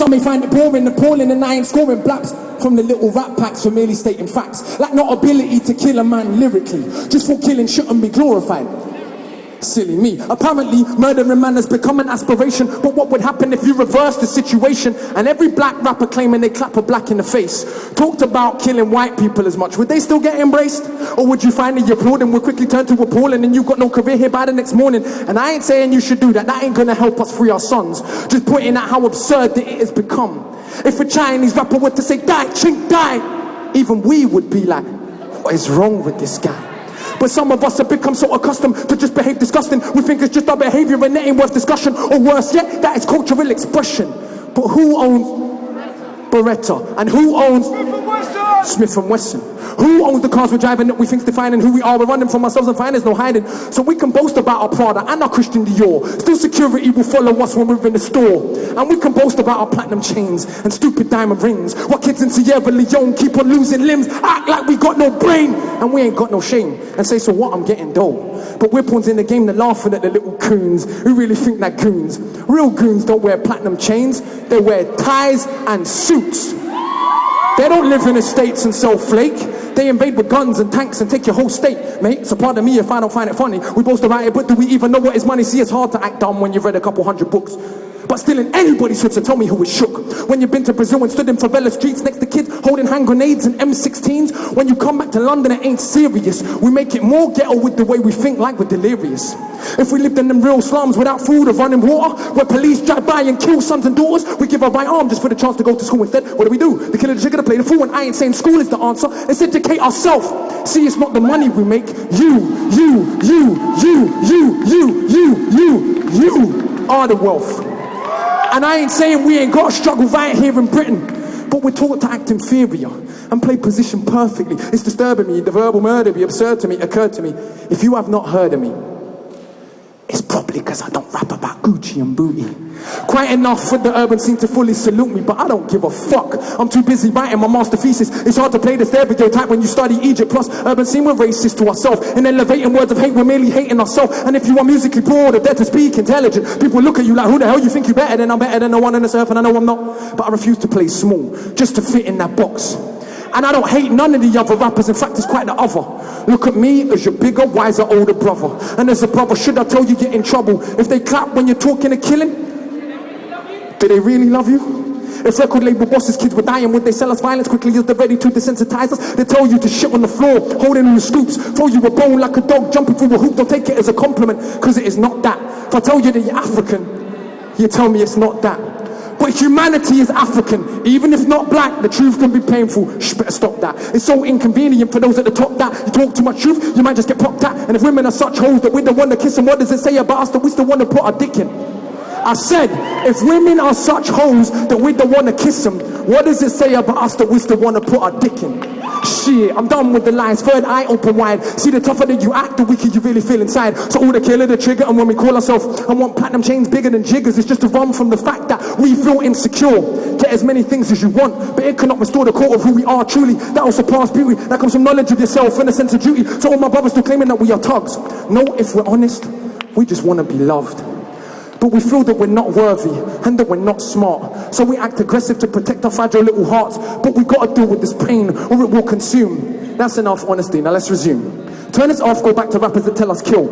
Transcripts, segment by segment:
Some may find it boring, appalling, and I ain't scoring blaps from the little rap packs for merely stating facts. Like not ability to kill a man lyrically, just for killing shouldn't be glorified. Silly me. Apparently, murdering man has become an aspiration. But what would happen if you reverse the situation and every black rapper claiming they clap a black in the face talked about killing white people as much? Would they still get embraced? Or would you find that your applauding would quickly turn to appalling and you've got no career here by the next morning? And I ain't saying you should do that. That ain't gonna help us free our sons. Just pointing out how absurd that it has become. If a Chinese rapper were to say, die, chink, die, even we would be like, what is wrong with this guy? But some of us have become so accustomed to just behave disgusting. We think it's just our behavior and it ain't worth discussion. Or worse yet, that is cultural expression. But who owns Beretta? And who owns Smith & Wesson? Who owns the cars we're driving that we think's defining who we are? We're running from ourselves and find there's no hiding. So we can boast about our Prada and our Christian Dior. Still security will follow us when we're in the store. And we can boast about our platinum chains and stupid diamond rings. What kids in Sierra Leone keep on losing limbs, act like we got no brain. And we ain't got no shame. And say, so what, I'm getting dull. But we're pawns in the game, they're laughing at the little coons who really think they're goons. Real goons don't wear platinum chains, they wear ties and suits. They don't live in estates and sell flake. They invade with guns and tanks and take your whole state, mate. So pardon me if I don't find it funny. We boast about it, but do we even know what is money? See, it's hard to act dumb when you've read a couple hundred books. But still in anybody's hood, so tell me who is shook. When you've been to Brazil and stood in favela streets next to kids holding hand grenades and M16s. When you come back to London, it ain't serious. We make it more ghetto with the way we think, like we're delirious. If we lived in them real slums without food or running water, where police drive by and kill sons and daughters, we give our right arm just for the chance to go to school instead. What do? The killer, the trigger, to play the fool. And I ain't saying school is the answer. Let's educate ourselves. See, it's not the money we make. You are the wealth. And I ain't saying we ain't got to struggle right here in Britain, but we're taught to act inferior and play position perfectly. It's disturbing me, the verbal murder be absurd to me, occurred to me. If you have not heard of me, it's probably because I don't rap about Gucci and booty. Quite enough for the urban scene to fully salute me, but I don't give a fuck. I'm too busy writing my master thesis. It's hard to play the stereotype when you study Egypt. Plus, urban scene, we're racist to ourselves. In elevating words of hate, we're merely hating ourselves. And if you are musically poor or dare to speak intelligent, people look at you like, who the hell you think you better than? I'm better than no one on this earth, and I know I'm not. But I refuse to play small, just to fit in that box. And I don't hate none of the other rappers, in fact it's quite the other. Look at me as your bigger, wiser, older brother. And as a brother, should I tell you get in trouble? If they clap when you're talking and killing, do they really love you? If record label bosses' kids were dying, would they sell us violence quickly as they're ready to desensitize us? They tell you to shit on the floor, holding on the scoops, throw you a bone like a dog jumping through a hoop. Don't take it as a compliment, cause it is not that. If I tell you that you're African, you tell me it's not that. But humanity is African, even if not black, the truth can be painful. Shh, better stop that. It's so inconvenient for those at the top that you talk too much truth, you might just get popped at. And if women are such hoes that we don't want to kiss them, what does it say about us that we still want to put our dick in? I said, if women are such hoes that we don't want to kiss them, what does it say about us that we still want to put our dick in? Shit, I'm done with the lies, third eye open wide. See, the tougher that you act, the weaker you really feel inside. So all the killer, the trigger, and when we call ourselves, I want platinum chains bigger than jiggers, it's just to run from the fact that we feel insecure. Get as many things as you want, but it cannot restore the core of who we are truly. That will surpass beauty, that comes from knowledge of yourself and a sense of duty. So all my brothers still claiming that we are thugs. No, if we're honest, we just want to be loved. But we feel that we're not worthy and that we're not smart. So we act aggressive to protect our fragile little hearts. But we gotta deal with this pain or it will consume. That's enough honesty, now let's resume. Turn this off, go back to rappers that tell us kill.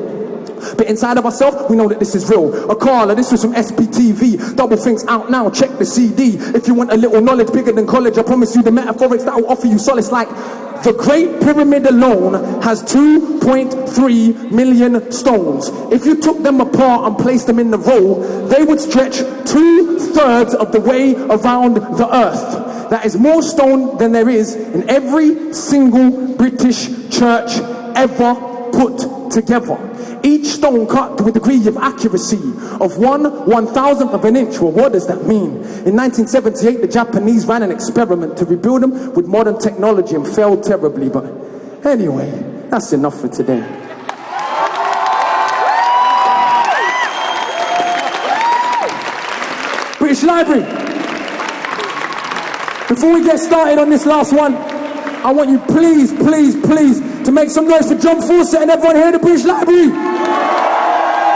But inside of ourselves, we know that this is real. Akala, this was from SPTV. Double Things out now, check the CD. If you want a little knowledge bigger than college, I promise you the metaphorics that will offer you solace like the Great Pyramid alone has 2.3 million stones. If you took them apart and placed them in the row, they would stretch 2/3 of the way around the earth. That is more stone than there is in every single British church ever put together. Each stone cut to a degree of accuracy of 1/1000th of an inch. Well, what does that mean? In 1978, the Japanese ran an experiment to rebuild them with modern technology and failed terribly. But anyway, that's enough for today. British Library. Before we get started on this last one, I want you please to make some noise for John Fawcett and everyone here at the British Library.